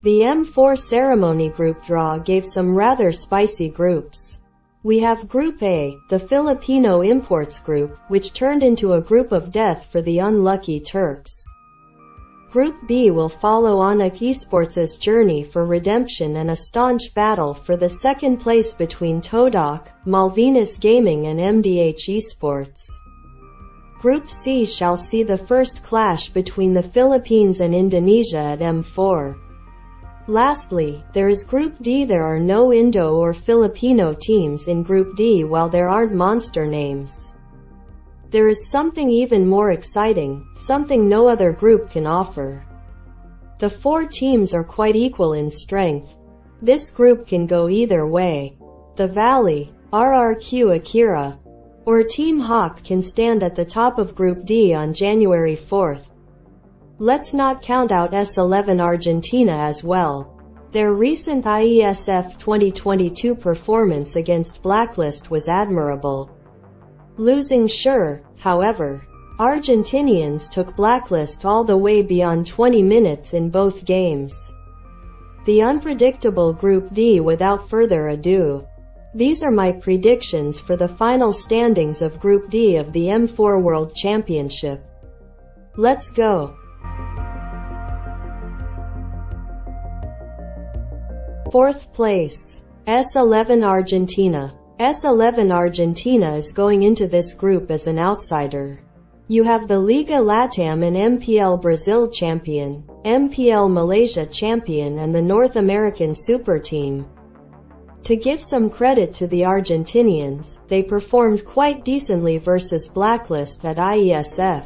The M4 ceremony group draw gave some rather spicy groups. We have Group A, the Filipino imports group, which turned into a group of death for the unlucky Turks. Group B will follow Onic Esports' journey for redemption and a staunch battle for the second place between Todak, Malvinas Gaming and MDH Esports. Group C shall see the first clash between the Philippines and Indonesia at M4. Lastly, there is Group D. There are no Indo or Filipino teams in Group D while there aren't monster names. There is something even more exciting, something no other group can offer. The 4 teams are quite equal in strength. This group can go either way. The Valley, RRQ Akira, or Team HAQ can stand at the top of Group D on January 4th. Let's not count out S11 Argentina as well. Their recent IESF 2022 performance against Blacklist was admirable. Losing sure, however, Argentinians took Blacklist all the way beyond 20 minutes in both games. The unpredictable Group D without further ado. These are my predictions for the final standings of Group D of the M4 World Championship. Let's go! 4th place, S11 Argentina. S11 Argentina is going into this group as an outsider. You have the Liga Latam and MPL Brazil champion, MPL Malaysia champion and the North American super team. To give some credit to the Argentinians, they performed quite decently versus Blacklist at IESF.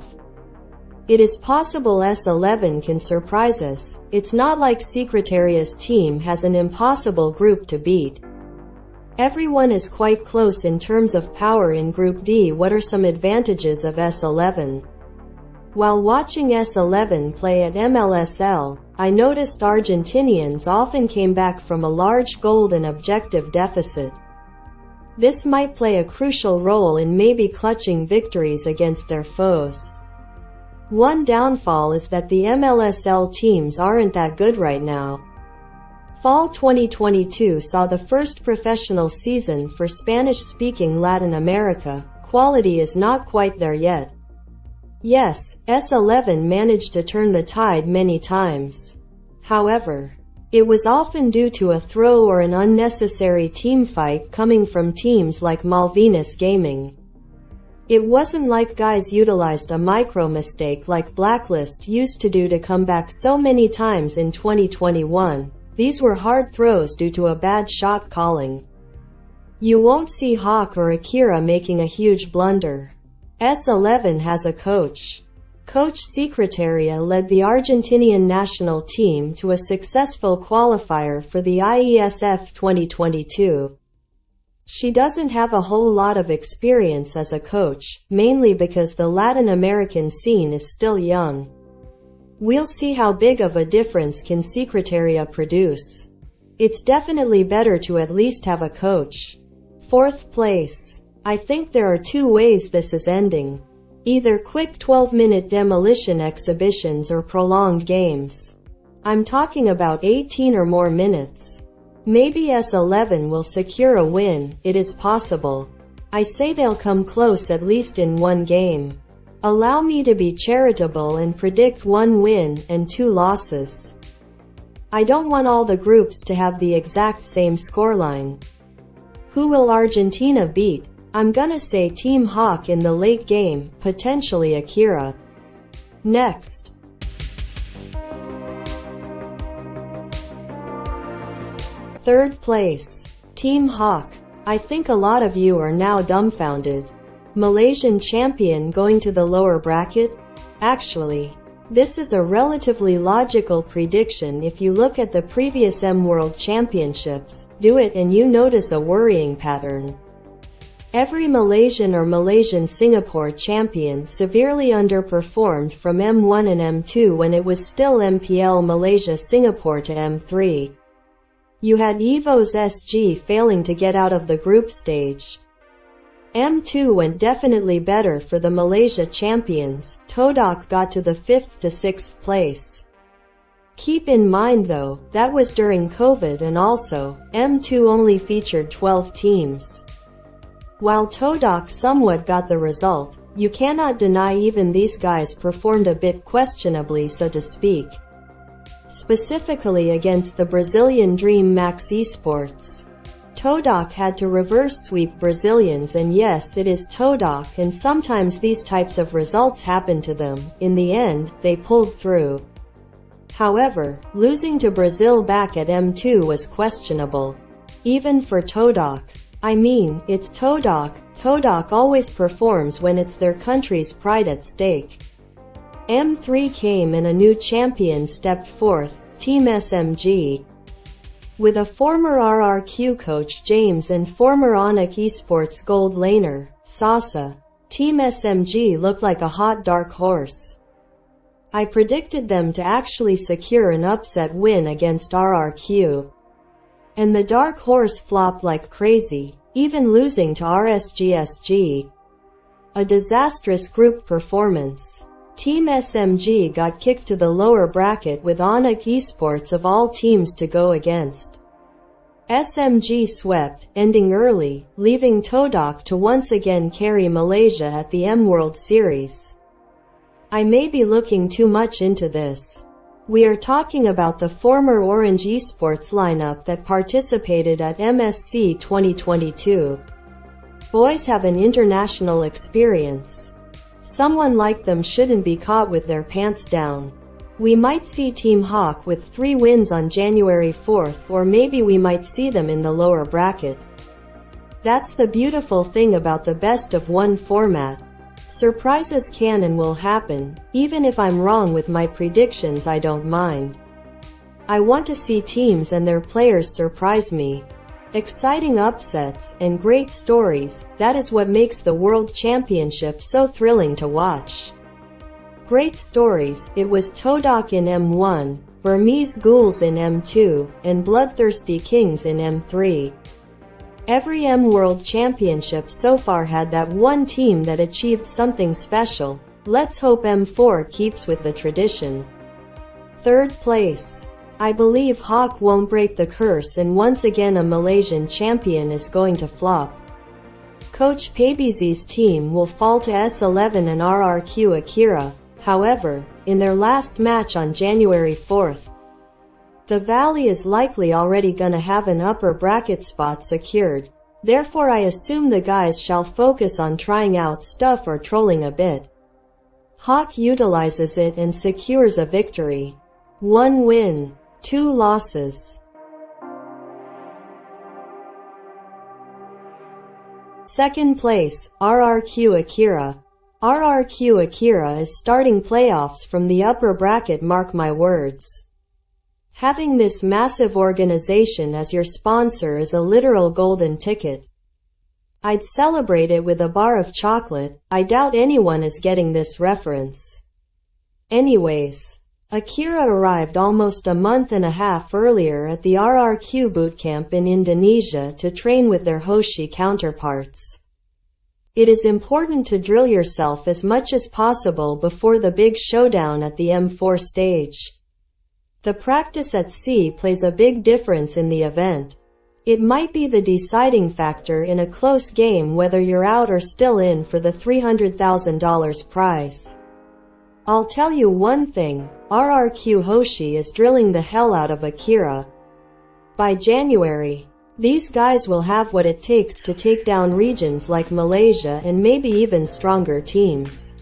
It is possible S11 can surprise us. It's not like Secretaria's team has an impossible group to beat. Everyone is quite close in terms of power in Group D. What are some advantages of S11? While watching S11 play at MLSL, I noticed Argentinians often came back from a large goal and objective deficit. This might play a crucial role in maybe clutching victories against their foes. One downfall is that the MLSL teams aren't that good right now. Fall 2022 saw the first professional season for Spanish-speaking Latin America. Quality is not quite there yet. Yes, S11 managed to turn the tide many times. However, it was often due to a throw or an unnecessary team fight coming from teams like Malvinas Gaming. It wasn't like guys utilized a micro mistake like Blacklist used to do to come back so many times in 2021. These were hard throws due to a bad shot calling. You won't see HAQ or Akira making a huge blunder. S11 has a coach. Coach Secretaria led the Argentinian national team to a successful qualifier for the IESF 2022. She doesn't have a whole lot of experience as a coach, mainly because the Latin American scene is still young. We'll see how big of a difference can Secretaria produce. It's definitely better to at least have a coach. 4th place. I think there are 2 ways this is ending. Either quick 12-minute demolition exhibitions or prolonged games. I'm talking about 18 or more minutes. Maybe S11 will secure a win. It is possible. I say they'll come close at least in 1 game. Allow me to be charitable and predict 1 win and 2 losses. I don't want all the groups to have the exact same scoreline. Who will Argentina beat? I'm gonna say Team HAQ in the late game, potentially Akira. Next. Third place. Team HAQ. I think a lot of you are now dumbfounded. Malaysian champion going to the lower bracket? Actually, this is a relatively logical prediction if you look at the previous M World Championships, do it and you notice a worrying pattern. Every Malaysian or Malaysian Singapore champion severely underperformed from M1 and M2 when it was still MPL Malaysia Singapore to M3. You had Evo's SG failing to get out of the group stage. M2 went definitely better for the Malaysia champions. Todak got to the 5th to 6th place. Keep in mind though, that was during COVID and also, M2 only featured 12 teams. While Todak somewhat got the result, you cannot deny even these guys performed a bit questionably, so to speak. Specifically against the Brazilian Dream Max Esports. Todak had to reverse sweep Brazilians, and yes, it is Todak, and sometimes these types of results happen to them. In the end, they pulled through. However, losing to Brazil back at M2 was questionable. Even for Todak. I mean, it's Todak. Todak always performs when it's their country's pride at stake. M3 came and a new champion stepped forth, Team SMG. With a former RRQ coach James and former Onic Esports gold laner, Sasa, Team SMG looked like a hot dark horse. I predicted them to actually secure an upset win against RRQ. And the dark horse flopped like crazy, even losing to RSGSG. A disastrous group performance. Team SMG got kicked to the lower bracket with Onic Esports of all teams to go against. SMG swept, ending early, leaving Todak to once again carry Malaysia at the M World Series. I may be looking too much into this. We are talking about the former Orange Esports lineup that participated at MSC 2022. Boys have an international experience. Someone like them shouldn't be caught with their pants down. We might see Team HAQ with 3 wins on January 4th, or maybe we might see them in the lower bracket. That's the beautiful thing about the best of one format. Surprises can and will happen. Even if I'm wrong with my predictions, I don't mind. I want to see teams and their players surprise me. Exciting upsets and great stories, that is what makes the World Championship so thrilling to watch. Great stories, it was Todak in M1, Burmese Ghouls in M2, and Bloodthirsty Kings in M3. Every M World Championship so far had that one team that achieved something special. Let's hope M4 keeps with the tradition. 3rd place. I believe HAQ won't break the curse, and once again a Malaysian champion is going to flop. Coach Pabizi's team will fall to S11 and RRQ Akira, however, in their last match on January 4th. The Valley is likely already gonna have an upper bracket spot secured, therefore I assume the guys shall focus on trying out stuff or trolling a bit. HAQ utilizes it and secures a victory. 1 win, 2 losses. 2nd place, RRQ Akira. RRQ Akira is starting playoffs from the upper bracket, mark my words. Having this massive organization as your sponsor is a literal golden ticket. I'd celebrate it with a bar of chocolate. I doubt anyone is getting this reference. Anyways, Akira arrived almost a month and a half earlier at the RRQ bootcamp in Indonesia to train with their Hoshi counterparts. It is important to drill yourself as much as possible before the big showdown at the M4 stage. The practice at sea plays a big difference in the event. It might be the deciding factor in a close game whether you're out or still in for the $300,000 prize. I'll tell you one thing, RRQ Hoshi is drilling the hell out of Akira. By January, these guys will have what it takes to take down regions like Malaysia and maybe even stronger teams.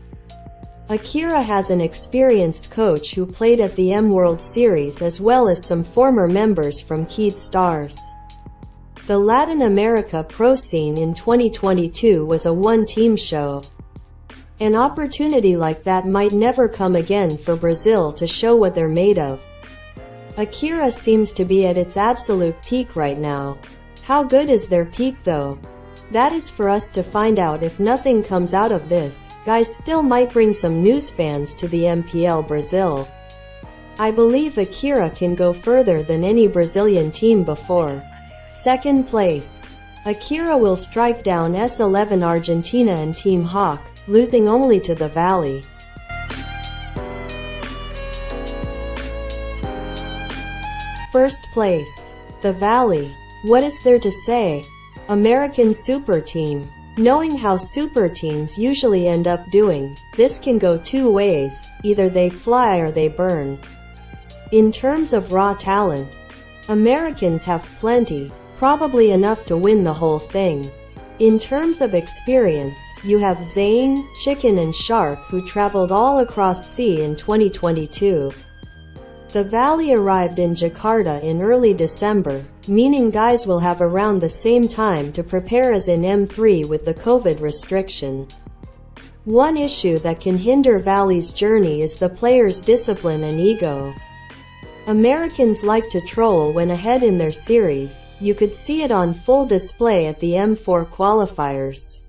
Akira has an experienced coach who played at the M World Series as well as some former members from Keyed Stars. The Latin America pro scene in 2022 was a one-team show. An opportunity like that might never come again for Brazil to show what they're made of. Akira seems to be at its absolute peak right now. How good is their peak though? That is for us to find out if nothing comes out of this. Guys still might bring some news fans to the MPL Brazil. I believe Akira can go further than any Brazilian team before. 2nd place. Akira will strike down S11 Argentina and Team HAQ, losing only to the Valley. First place. The Valley. What is there to say? American Super Team. Knowing how super teams usually end up doing, this can go two ways, either they fly or they burn. In terms of raw talent, Americans have plenty, probably enough to win the whole thing. In terms of experience, you have Zane, Chicken and Shark who traveled all across sea in 2022. The Valley arrived in Jakarta in early December, meaning guys will have around the same time to prepare as in M3 with the COVID restriction. One issue that can hinder Valley's journey is the players' discipline and ego. Americans like to troll when ahead in their series. You could see it on full display at the M4 qualifiers.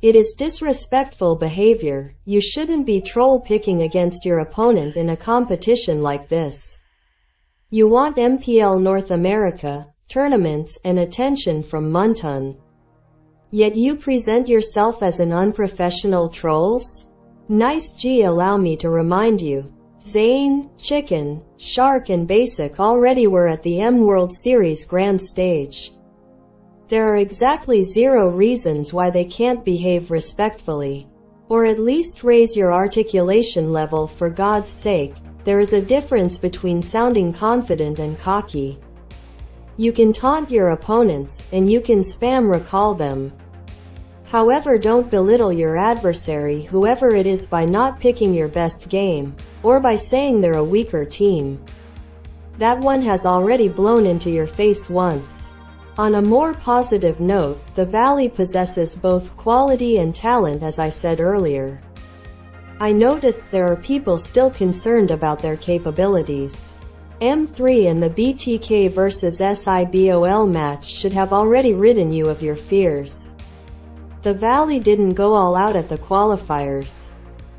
It is disrespectful behavior. You shouldn't be troll picking against your opponent in a competition like this. You want MPL North America, tournaments, and attention from Muntun. Yet you present yourself as an unprofessional trolls? Nice G, allow me to remind you. Zane, Chicken, Shark and Basic already were at the M World Series grand stage. There are exactly 0 reasons why they can't behave respectfully. Or at least raise your articulation level for God's sake. There is a difference between sounding confident and cocky. You can taunt your opponents, and you can spam recall them. However, don't belittle your adversary, whoever it is, by not picking your best game, or by saying they're a weaker team. That one has already blown into your face once. On a more positive note, the Valley possesses both quality and talent, as I said earlier. I noticed there are people still concerned about their capabilities. M3 and the BTK vs SIBOL match should have already ridden you of your fears. The Valley didn't go all out at the qualifiers.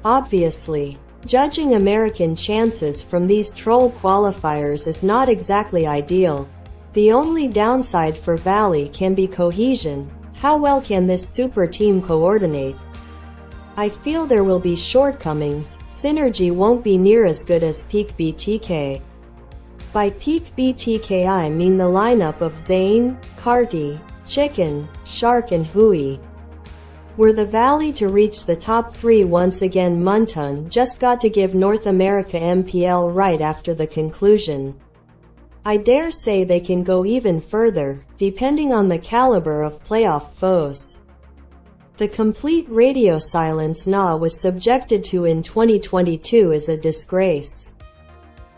Obviously, judging American chances from these troll qualifiers is not exactly ideal. The only downside for Valley can be cohesion. How well can this super team coordinate? I feel there will be shortcomings. Synergy won't be near as good as peak BTK. By peak BTK I mean the lineup of Zane, Carty, Chicken, Shark and Hui. Were the Valley to reach the top 3 once again, Muntun just got to give North America MPL right after the conclusion. I dare say they can go even further, depending on the caliber of playoff foes. The complete radio silence Na was subjected to in 2022 is a disgrace.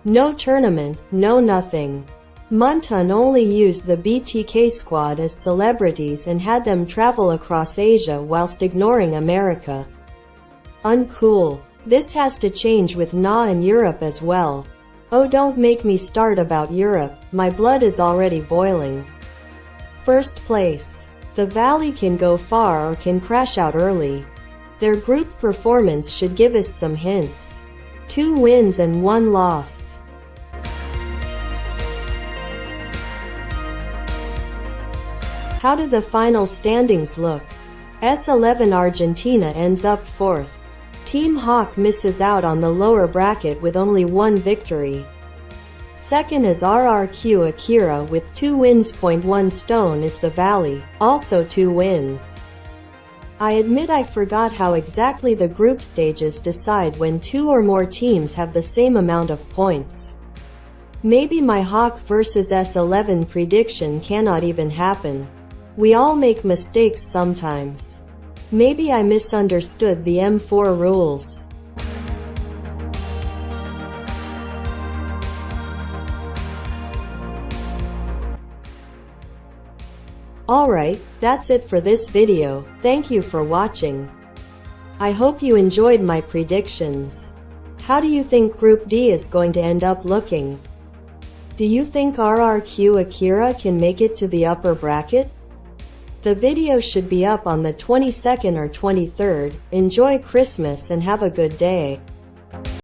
No tournament, no nothing. Muntun only used the BTK squad as celebrities and had them travel across Asia whilst ignoring America. Uncool. This has to change with Na in Europe as well. Oh, don't make me start about Europe, my blood is already boiling. First place. The Valley can go far or can crash out early. Their group performance should give us some hints. 2 wins and 1 loss. How do the final standings look? S11 Argentina ends up 4th. Team HAQ misses out on the lower bracket with only 1 victory. Second is RRQ Akira with 2 wins. 1 Stone is the Valley, also 2 wins. I admit I forgot how exactly the group stages decide when 2 or more teams have the same amount of points. Maybe my HAQ vs S11 prediction cannot even happen. We all make mistakes sometimes. Maybe I misunderstood the M4 rules. Alright, that's it for this video. Thank you for watching. I hope you enjoyed my predictions. How do you think Group D is going to end up looking? Do you think RRQ Akira can make it to the upper bracket? The video should be up on the 22nd or 23rd. Enjoy Christmas and have a good day.